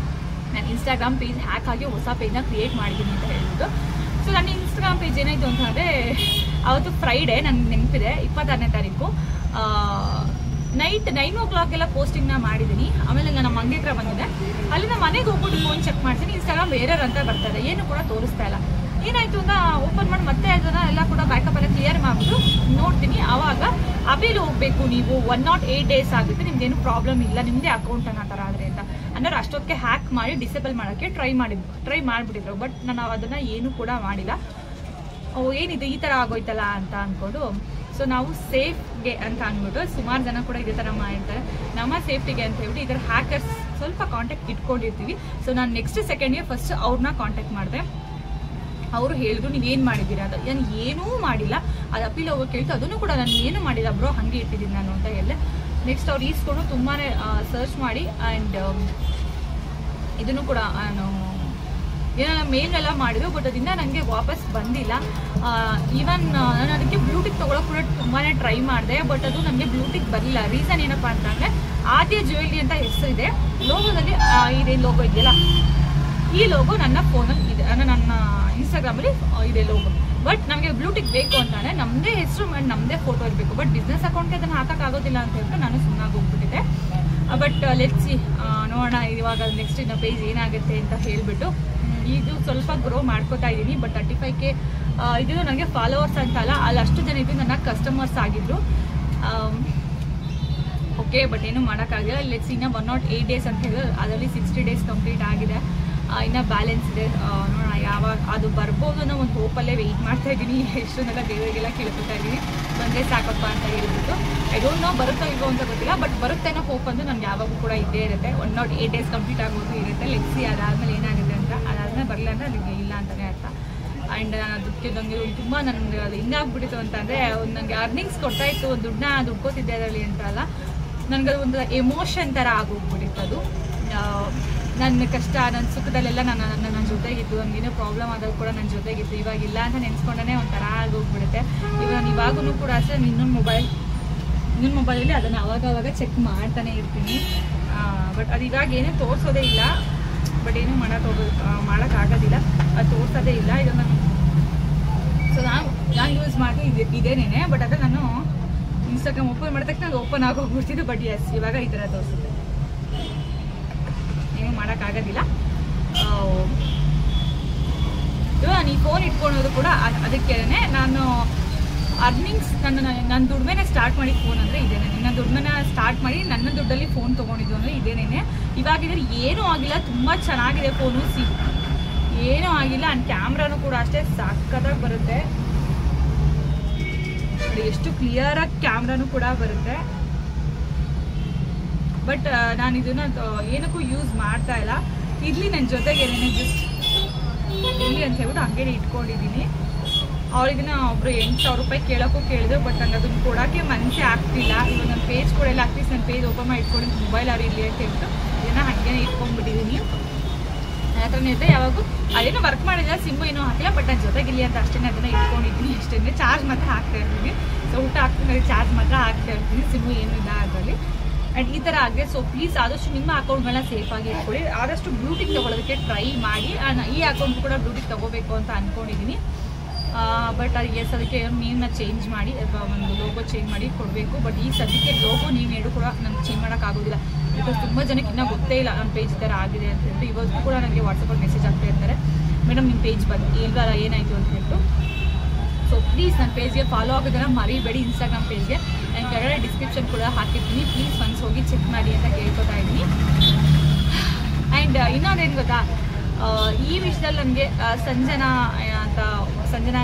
ನಾನು ಇನ್ಸ್ಟಾಗ್ರಾಮ್ ಪೇಜ್ ಹ್ಯಾಕ್ ಆಗಿ ಹೊಸ ಪೇಜ್ನ ಕ್ರಿಯೇಟ್ ಮಾಡಿದ್ದೀನಿ ಅಂತ ಹೇಳ್ಬಿಟ್ಟು. ಸೊ ನನ್ನ ಇನ್ಸ್ಟಾಗ್ರಾಮ್ ಪೇಜ್ ಏನಾಯಿತು ಅಂತಂದರೆ, ಅವತ್ತು ಫ್ರೈಡೇ ನನಗೆ ನೆನಪಿದೆ, 26ನೇ ತಾರೀಕು ನೈಟ್ 9 o'clock ಎಲ್ಲ ಪೋಸ್ಟಿಂಗ್ನ ಮಾಡಿದ್ದೀನಿ. ಆಮೇಲೆ ನನ್ನ ಮಂಗೆ ಹತ್ರ ಬಂದಿದೆ, ಅಲ್ಲಿ ನಮ್ಮ ಮನೆಗೆ ಹೋಗ್ಬಿಟ್ಟು ಫೋನ್ ಚೆಕ್ ಮಾಡ್ತೀನಿ, ಇನ್ಸ್ಟಾಗ್ರಾಮ್ ಬೇರೆಯವ್ರು ಅಂತ ಬರ್ತಾರೆ, ಏನು ಕೂಡ ತೋರಿಸ್ತಾ ಇಲ್ಲ. ಏನಾಯಿತು ಅಂತ ಓಪನ್ ಮಾಡಿ ಮತ್ತೆ ಅದನ್ನು ಎಲ್ಲ ಕೂಡ ಬ್ಯಾಕಪ್ ಎಲ್ಲ ಕ್ಲಿಯರ್ ಮಾಡಿಬಿಟ್ಟು ನೋಡ್ತೀನಿ. ಆವಾಗ ಅಪೀಲ್ ಹೋಗಬೇಕು ನೀವು, 108 days ಆಗುತ್ತೆ, ನಿಮ್ದೇನು ಪ್ರಾಬ್ಲಮ್ ಇಲ್ಲ, ನಿಮ್ಮದೇ ಅಕೌಂಟ್ ಅನ್ನೋ ಥರ ಆದರೆ ಅಂತ ಅಂದರೆ ಅಷ್ಟೊತ್ತಿಗೆ ಹ್ಯಾಕ್ ಮಾಡಿ ಡಿಸೇಬಲ್ ಮಾಡೋಕ್ಕೆ ಟ್ರೈ ಮಾಡಿಬಿಟ್ಟಿದ್ರು. ಬಟ್ ನಾನು ಅದನ್ನು ಏನೂ ಕೂಡ ಮಾಡಿಲ್ಲ. ಏನಿದೆ ಈ ಥರ ಆಗೋಯ್ತಲ್ಲ ಅಂತ ಅಂದ್ಕೊಂಡು, ಸೊ ನಾವು ಸೇಫ್ಗೆ ಅಂತ ಅಂದ್ಬಿಟ್ಟು ಸುಮಾರು ಜನ ಕೂಡ ಇದೇ ಥರ ಮಾಡಿರ್ತಾರೆ. ನಮ್ಮ ಸೇಫ್ಟಿಗೆ ಅಂತ ಹೇಳ್ಬಿಟ್ಟು ಇದರ ಹ್ಯಾಕರ್ಸ್ ಸ್ವಲ್ಪ ಕಾಂಟ್ಯಾಕ್ಟ್ ಇಟ್ಕೊಂಡಿರ್ತೀವಿ. ಸೊ ನಾನು ನೆಕ್ಸ್ಟ್ ಸೆಕೆಂಡ್ಗೆ ಫಸ್ಟ್ ಅವ್ರನ್ನ ಕಾಂಟ್ಯಾಕ್ಟ್ ಮಾಡಿದೆ. ಅವರು ಹೇಳಿದ್ರು ನೀವೇನು ಮಾಡಿದ್ದೀರಾ ಅಂತ. ನಾನು ಏನೂ ಮಾಡಿಲ್ಲ, ಅದು ಅಪೀಲ್ ಹೋಗೋಕೆ ಕೇಳ್ತು, ಅದನ್ನು ಕೂಡ ನಾನು ಏನೂ ಮಾಡಿಲ್ಲ ಬ್ರೋ, ಹಾಗೆ ಇಟ್ಟಿದ್ದೀನಿ ನಾನು ಅಂತ ಹೇಳಿದೆ. ನೆಕ್ಸ್ಟ್ ಅವ್ರು ಈಸ್ಕೊಂಡು ತುಂಬಾ ಸರ್ಚ್ ಮಾಡಿ ಆ್ಯಂಡ್ ಇದನ್ನು ಕೂಡ ನಾನು ಏನೋ ಮೇಲ್ನೆಲ್ಲ ಮಾಡಿದ್ರು, ಬಟ್ ಅದರಿಂದ ನನಗೆ ವಾಪಸ್ ಬಂದಿಲ್ಲ. ಈವನ್ ನಾನು ಅದಕ್ಕೆ ಬ್ಲೂಟಿಕ್ ತೊಗೊಳಕ್ಕೆ ಕೂಡ ತುಂಬಾ ಟ್ರೈ ಮಾಡಿದೆ, ಬಟ್ ಅದು ನನಗೆ ಬ್ಲೂಟಿಕ್ ಬರಲಿಲ್ಲ. ರೀಸನ್ ಏನಪ್ಪ ಅಂತಂದರೆ, ಆದ್ಯ ಜ್ಯುವೆಲ್ರಿ ಅಂತ ಹೆಸರಿದೆ, ಲೋಗೋದಲ್ಲಿ ಇದೇ ಲೋಗೋ ಇದೆಯಲ್ಲ, ಈ ಲೋಗೋ ನನ್ನ ಫೋನಲ್ಲಿ ಇದೆ, ನನ್ನ ಇನ್ಸ್ಟಾಗ್ರಾಮಲ್ಲಿ ಇದೆ ಲೋಗೋ. ಬಟ್ ನಮಗೆ ಬ್ಲೂಟಿಕ್ ಬೇಕು ಅಂತಾನೆ ನಮ್ಮದೇ ಹೆಸರು ಮಾಡಿ ನಮ್ಮದೇ ಫೋಟೋ ಇರಬೇಕು. ಬಟ್ ಬಿಸ್ನೆಸ್ ಅಕೌಂಟ್ಗೆ ಅದನ್ನು ಹಾಕೋಕ್ಕಾಗೋದಿಲ್ಲ ಅಂತ ಹೇಳ್ಬಿಟ್ಟು ನಾನು ಸುಮ್ಮನಾಗಿ ಹೋಗ್ಬಿಟ್ಟಿದ್ದೆ. ಬಟ್ ಲೆಟ್ಸಿ ನೋಡೋಣ ಇವಾಗ ನೆಕ್ಸ್ಟ್ ಇನ್ನು ಪೇಜ್ ಏನಾಗುತ್ತೆ ಅಂತ ಹೇಳಿಬಿಟ್ಟು ಇದು ಸ್ವಲ್ಪ ಗ್ರೋ ಮಾಡ್ಕೋತಾ ಇದ್ದೀನಿ. ಬಟ್ 35K ಇದು ನನಗೆ ಫಾಲೋವರ್ಸ್ ಅಂತಲ್ಲ, ಅಲ್ಲಿ ಅಷ್ಟು ಜನ ಇದ್ದು ನನ್ನ ಕಸ್ಟಮರ್ಸ್ ಆಗಿದ್ರು. ಓಕೆ, ಬಟ್ ಏನೂ ಮಾಡೋಕ್ಕಾಗಿಲ್ಲ. ಲೆಟ್ಸ್ ಇನ್ನು 108 days ಅಂತ ಹೇಳಿದ್ರೆ ಅದರಲ್ಲಿ 60 days ಕಂಪ್ಲೀಟ್ ಆಗಿದೆ, ಇನ್ನು ಬ್ಯಾಲೆನ್ಸ್ ಇದೆ. ನೋಡೋಣ ಯಾವಾಗ ಅದು ಬರ್ಬೋದು ಅನ್ನೋ ಒಂದು ಹೋಪಲ್ಲೇ ವೆಯ್ಟ್ ಮಾಡ್ತಾ ಇದ್ದೀನಿ. ಎಷ್ಟೊಂದೆಲ್ಲ ದೇವರಿಗೆಲ್ಲ ಕೇಳ್ಕೊತಾ ಇದ್ದೀನಿ, ಬಂದರೆ ಸಾಕಪ್ಪ ಅಂತ ಹೇಳ್ಬಿಟ್ಟು. ಐ ಡೋಂಟ್ ನೋ ಬರುತ್ತೋ ಇಲ್ವೋ ಅಂತ ಗೊತ್ತಿಲ್ಲ, ಬಟ್ ಬರುತ್ತೆ ಅನ್ನೋ ಹೋಪ್ ಅಂದು ನನಗೆ ಯಾವಾಗೂ ಕೂಡ ಇದ್ದೇ ಇರುತ್ತೆ. 108 days ಕಂಪ್ಲೀಟ್ ಆಗೋದು ಇರುತ್ತೆ. ಲೆಟ್ಸಿ ಅದಾದಮೇಲೆ ಏನಾಗುತ್ತೆ ಅಂತ, ಅದಾದಮೇಲೆ ಬರಲ್ಲ ಅಂದರೆ ಅದಕ್ಕೆ ಇಲ್ಲ ಅಂತಲೇ ಅರ್ಥ. ಆ್ಯಂಡ್ ನಾನು ಅದಕ್ಕೆ ನನಗೆ ತುಂಬ ನನಗೆ ಅದು ಹಿಂಗಾಗ್ಬಿಟ್ಟಿತ್ತು ಅಂತಂದರೆ, ಒಂದು ನನಗೆ ಅರ್ನಿಂಗ್ಸ್ ಕೊಡ್ತಾಯಿತ್ತು, ಒಂದು ದುಡ್ಡನ್ನ ದುಡ್ಕೋತಿದ್ದೆ ಅದರಲ್ಲಿ ಅಂತ ಅಲ್ಲ, ನನಗದು ಒಂದು ಎಮೋಷನ್ ಥರ ಆಗೋಗ್ಬಿಟ್ಟಿತ್ತು. ಅದು ನನ್ನ ಕಷ್ಟ ನನ್ನ ಸುಖದಲ್ಲೆಲ್ಲ ನನ್ನ ಜೊತೆಗಿತ್ತು, ನನಗೇನೋ ಪ್ರಾಬ್ಲಮ್ ಆದಾಗ ಕೂಡ ನನ್ನ ಜೊತೆಗಿತ್ತು. ಇವಾಗಿಲ್ಲ ಅಂತ ನೆನೆಸ್ಕೊಂಡೇ ಒಂಥರ ಆಗೋಗ್ಬಿಡುತ್ತೆ. ಇವಾಗೂ ಕೂಡ ಅಷ್ಟೇ ಇನ್ನೊಂದು ಮೊಬೈಲಲ್ಲಿ ಅದನ್ನು ಅವಾಗವಾಗ ಚೆಕ್ ಮಾಡ್ತಾನೆ ಇರ್ತೀನಿ. ಬಟ್ ಅದು ಇವಾಗ ಏನೂ ತೋರಿಸೋದೇ ಇಲ್ಲ, ಬಟ್ ಏನೂ ಮಾಡೋಕ್ಕಾಗೋದಿಲ್ಲ, ಅದು ತೋರಿಸೋದೇ ಇಲ್ಲ. ಇದು ನಾನು ಸೊ ನಾನು ಯೂಸ್ ಮಾಡಿ ಇದೇನೇನೆ. ಬಟ್ ಅದೇ ನಾನು ಇನ್ಸ್ಟಾಗ್ರಾಮ್ ಓಪನ್ ಮಾಡಿದ ತಕ್ಷಣ ಅದು ಓಪನ್ ಆಗೋಗ್ಬಿಡ್ತಿದ್ದು. ಬಟ್ ಎಸ್, ಇವಾಗ ಈ ಥರ ತೋರಿಸುತ್ತೆ, ಏನೂ ಮಾಡೋಕ್ಕಾಗೋದಿಲ್ಲ. ನಾನು ಈ ಫೋನ್ ಇಟ್ಕೊಳ್ಳೋದು ಕೂಡ ಅದಕ್ಕೆ ನಾನು ಅರ್ನಿಂಗ್ಸ್ ನನ್ನ ದುಡ್ಮೆನ ಸ್ಟಾರ್ಟ್ ಮಾಡಿ ಫೋನ್ ಅಂದರೆ ಇದೇನೆ. ನನ್ನ ದುಡ್ಮೆನ ಸ್ಟಾರ್ಟ್ ಮಾಡಿ ನನ್ನ ದುಡ್ಡಲ್ಲಿ ಫೋನ್ ತೊಗೊಂಡಿದ್ದು ಅಂದರೆ ಇದೇನೇನೆ. ಇವಾಗಿದ್ರೆ ಏನೂ ಆಗಿಲ್ಲ, ತುಂಬ ಚೆನ್ನಾಗಿದೆ ಫೋನು, ಏನೂ ಆಗಿಲ್ಲ. ಆ್ಯಂಡ್ ಕ್ಯಾಮ್ರಾನು ಕೂಡ ಅಷ್ಟೇ ಸಕ್ಕತ್ತಾಗಿ ಬರುತ್ತೆ, ಎಷ್ಟು ಕ್ಲಿಯರಾಗಿ ಕ್ಯಾಮ್ರಾನು ಕೂಡ ಬರುತ್ತೆ. ಬಟ್ ನಾನು ಇದನ್ನು ಏನಕ್ಕೂ ಯೂಸ್ ಮಾಡ್ತಾ ಇಲ್ಲ. ಇರಲಿ ನನ್ನ ಜೊತೆಗೆ ಏನೇನೆ ಜಸ್ಟ್ ಇರಲಿ ಅಂತ ಹೇಳ್ಬಿಟ್ಟು ಹಂಗೇನೆ ಇಟ್ಕೊಂಡಿದ್ದೀನಿ. ಅವ್ರಿಗಿನ ಒಬ್ಬರು 8,000 ರೂಪಾಯಿ ಕೇಳೋಕ್ಕೂ ಕೇಳಿದ್ರು, ಬಟ್ ನಂಗೆ ಅದನ್ನು ಕೊಡೋಕ್ಕೆ ಮನಸ್ಸೇ ಆಗ್ತಿಲ್ಲ. ಇವಾಗ ನನ್ನ ಪೇಜ್ ಕೂಡ ಎಲ್ಲ ಅಟ್ಲೀಸ್ಟ್ ನನ್ನ ಪೇಜ್ ಓಪನ್ ಮಾಡಿ ಇಟ್ಕೊಂಡು ಮೊಬೈಲ್ ಅವ್ರು ಇರಲಿ ಅಂತ ಹೇಳ್ಬಿಟ್ಟು ಇದನ್ನು ಹಾಗೇನೆ ಇಟ್ಕೊಂಡ್ಬಿಟ್ಟಿದ್ದೀನಿ. ನನ್ನ ಹತ್ರನೇ ಇದೆ, ಯಾವಾಗೂ ಅದೇನೋ ವರ್ಕ್ ಮಾಡಿಲ್ಲ, ಸಿಮ್ಮು ಏನೂ ಹಾಕಿಲ್ಲ, ಬಟ್ ನನ್ನ ಜೊತೆಗಿಲ್ಲಿ ಅಂತ ಅಷ್ಟೇ ಅದನ್ನು ಇಟ್ಕೊಂಡಿದ್ದೀನಿ. ಅಷ್ಟೇ ಚಾರ್ಜ್ ಮಾತ್ರ ಹಾಕ್ತಾ ಇರ್ತೀನಿ. ಸೊ ಊಟ ಹಾಕ್ತೀನಿ, ಚಾರ್ಜ್ ಮಾತ್ರ ಹಾಕ್ತಾ ಇರ್ತೀನಿ, ಸಿಮ್ಮು ಏನೂ ಇಲ್ಲ ಅದರಲ್ಲಿ. ಆ್ಯಂಡ್ ಈ ಥರ ಆಗಿದೆ. ಸೊ ಪ್ಲೀಸ್ ಆದಷ್ಟು ನಿಮ್ಮ ಅಕೌಂಟ್ಗಳನ್ನ ಸೇಫಾಗಿ ಇಟ್ಕೊಳ್ಳಿ. ಆದಷ್ಟು ಬ್ಲೂಟಿಕ್ ತೊಗೊಳೋದಕ್ಕೆ ಟ್ರೈ ಮಾಡಿ. ಈ ಅಕೌಂಟ್ ಕೂಡ ಬ್ಲೂಟಿಕ್ ತೊಗೋಬೇಕು ಅಂತ ಅಂದ್ಕೊಂಡಿದ್ದೀನಿ. ಬಟ್ ಎಸ್, ಅದಕ್ಕೆ ನೀವನ್ನ ಚೇಂಜ್ ಮಾಡಿ ಒಂದು ಲೋಗೋ ಚೇಂಜ್ ಮಾಡಿ ಕೊಡಬೇಕು. ಬಟ್ ಈ ಸದ್ಯಕ್ಕೆ ಲೋಗೋ ನೀವೇನು ಕೂಡ ನನಗೆ ಚೇಂಜ್ ಮಾಡೋಕ್ಕಾಗೋದಿಲ್ಲ. ಬಿಕಾಸ್ ತುಂಬ ಜನಕ್ಕೆ ಇನ್ನೂ ಗೊತ್ತೇ ಇಲ್ಲ ನನ್ನ ಪೇಜ್ ಥರ ಆಗಿದೆ ಅಂತ ಹೇಳ್ಬಿಟ್ಟು. ಇವತ್ತು ಕೂಡ ನನಗೆ ವಾಟ್ಸಪ್ಪಲ್ಲಿ ಮೆಸೇಜ್ ಆಗ್ತಾ ಇರ್ತಾರೆ, ಮೇಡಮ್ ನಿಮ್ಮ ಪೇಜ್ ಬಂದು ಇಲ್ವಲ್ಲ ಏನಾಯಿತು ಅಂತ ಹೇಳ್ಬಿಟ್ಟು. ಸೊ ಪ್ಲೀಸ್ ನನ್ನ ಪೇಜ್ಗೆ ಫಾಲೋ ಆಗೋದನ್ನು ಮರಿಬೇಡಿ. ಇನ್ಸ್ಟಾಗ್ರಾಮ್ ಪೇಜ್ಗೆ ನಾನು ಕೆಳಗಡೆ ಡಿಸ್ಕ್ರಿಪ್ಷನ್ ಕೂಡ ಹಾಕಿರ್ತೀನಿ, ಪ್ಲೀಸ್ ಒನ್ಸ್ ಹೋಗಿ ಚೆಕ್ ಮಾಡಿ ಅಂತ ಕೇಳ್ಕೊತಾ ಇದ್ದೀನಿ. ಆ್ಯಂಡ್ ಇನ್ನೊಂದೇನು ಗೊತ್ತಾ, ಈ ವಿಷಯದಲ್ಲಿ ನನಗೆ ಸಂಜನಾ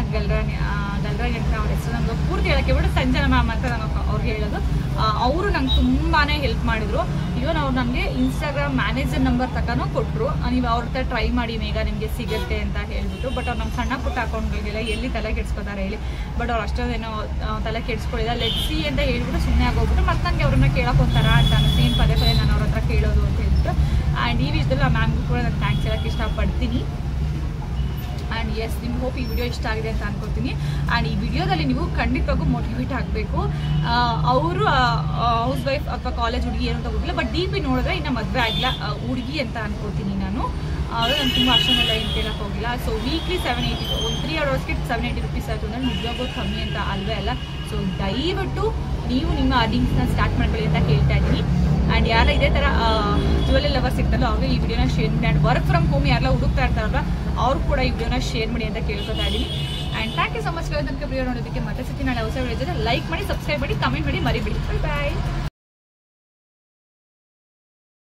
ನಾಗರಾಜ್ ಅಂತ ಅವ್ರ ಹೆಸರು ನಂಗೆ ಪೂರ್ತಿ ಹೇಳಕ್ಕೆ ಬಿಟ್ಟು ಸಂಜನಾ ಮ್ಯಾಮ್ ಅಂತ ನಾನು ಅವ್ರಿಗೆ ಹೇಳೋದು. ಅವರು ನಂಗೆ ತುಂಬಾ ಹೆಲ್ಪ್ ಮಾಡಿದ್ರು. ಇವನ್ ಅವ್ರು ನನಗೆ ಇನ್ಸ್ಟಾಗ್ರಾಮ್ ಮ್ಯಾನೇಜರ್ ನಂಬರ್ ತನಕ ಕೊಟ್ಟರು, ನೀವು ಅವ್ರ ಹತ್ರ ಟ್ರೈ ಮಾಡಿ ಮೇಘ ನಿಮಗೆ ಸಿಗುತ್ತೆ ಅಂತ ಹೇಳ್ಬಿಟ್ಟು. ಬಟ್ ಅವ್ರು ನಮ್ಮ ಸಣ್ಣ ಪುಟ್ಟ ಅಕೌಂಟ್ಗಳಿಗೆಲ್ಲ ಎಲ್ಲಿ ತಲೆ ಕೆಡ್ಸ್ಕೊತಾರೆ ಹೇಳಿ. ಬಟ್ ಅವ್ರು ಅಷ್ಟೊಂದೇನೋ ತಲೆ ಕೆಡ್ಸ್ಕೊಳ್ಳಿಲ್ಲ. ಲೆಟ್ಸಿ ಅಂತ ಹೇಳ್ಬಿಟ್ಟು ಸುಮ್ಮನೆ ಆಗೋಗ್ಬಿಟ್ಟು ಮತ್ತೆ ನನಗೆ ಅವ್ರನ್ನ ಕೇಳೋಕೊಂತಾರ ಅಂತ ಸೇಮ್ ಪದೇ ನಾನು ಅವ್ರ ಹತ್ರ ಕೇಳೋದು ಅಂತ ಹೇಳ್ಬಿಟ್ಟು. ಆ್ಯಂಡ್ ಈ ವಿಷಯದಲ್ಲಿ ಆ ಮ್ಯಾಮ್ಗೂ ಕೂಡ ನಾನು ಥ್ಯಾಂಕ್ಸ್ ಹೇಳೋಕ್ಕೆ ಇಷ್ಟಪಡ್ತೀನಿ. ಆ್ಯಂಡ್ ಎಸ್, ನಿಮ್ಗೆ ಹೋಪ್ ಈ ವಿಡಿಯೋ ಇಷ್ಟ ಆಗಿದೆ ಅಂತ ಅನ್ಕೋತೀನಿ. ಆ್ಯಂಡ್ ಈ ವಿಡಿಯೋದಲ್ಲಿ ನೀವು ಖಂಡಿತವಾಗೂ ಮೋಟಿವೇಟ್ ಆಗಬೇಕು. ಅವರು ಹೌಸ್ ವೈಫ್ ಅಥವಾ ಕಾಲೇಜ್ ಹುಡುಗಿ ಏನು ಅಂತ ಗೊತ್ತಿಲ್ಲ, ಬಟ್ ಡಿ ಪಿ ನೋಡಿದ್ರೆ ಇನ್ನು ಮದುವೆ ಆಗಿಲ್ಲ ಹುಡುಗಿ ಅಂತ ಅನ್ಕೋತೀನಿ ನಾನು. ನಾನು ತುಂಬ ಅಷ್ಟೊಂದೆಲ್ಲ ಏನು ಕೇಳಕ್ಕೆ ಹೋಗಿಲ್ಲ. ಸೊ ವೀಕ್ಲಿ 780 ಒಂದು 3 hours 780 rupees ಆಯಿತು ಅಂದರೆ ನಿಜವಾಗೂ ಕಮ್ಮಿ ಅಂತ ಅಲ್ವೇ ಅಲ್ಲ. ಸೊ ದಯವಿಟ್ಟು ನೀವು ನಿಮ್ಮ ಅರ್ನಿಂಗ್ಸ್ನ ಸ್ಟಾರ್ಟ್ ಮಾಡ್ಕೊಳ್ಳಿ ಅಂತ ಹೇಳ್ತಾ ಇದ್ದೀನಿ. ಆ್ಯಂಡ್ ಯಾರ ಇದೇ ಥರ ಜ್ಯುವೆಲ್ಲರಿ ಲವರ್ಸ್ ಇರ್ತಾರೋ ಅವರು ಈ ವಿಡಿಯೋನ ಶೇರ್ ಮಾಡಿ. ಆ್ಯಂಡ್ ವರ್ಕ್ ಫ್ರಮ್ ಹೋಮ್ ಯಾರೆಲ್ಲ ಹುಡುಕ್ತಾ ಇರ್ತಾರಲ್ವ ಅವ್ರು ಕೂಡ ಈ ವಿಡಿಯೋನ ಶೇರ್ ಮಾಡಿ ಅಂತ ಕೇಳ್ಕೊತಾ ಇದ್ದೀನಿ. And thank you so much ತನಕ ವಿಡಿಯೋ ನೋಡೋದಕ್ಕೆ. ಮತ್ತೆ ಸಿಗ್ತೀನಿ ನಾಳೆ ಹೊಸ ವಿಡಿಯೋ ಜೊತೆ. ಲೈಕ್ ಮಾಡಿ, ಸಬ್ಸ್ಕ್ರೈಬ್ ಮಾಡಿ, ಕಮೆಂಟ್ ಮಾಡಿ, ಮರಿಬೇಡಿ. ಬಾಯ್.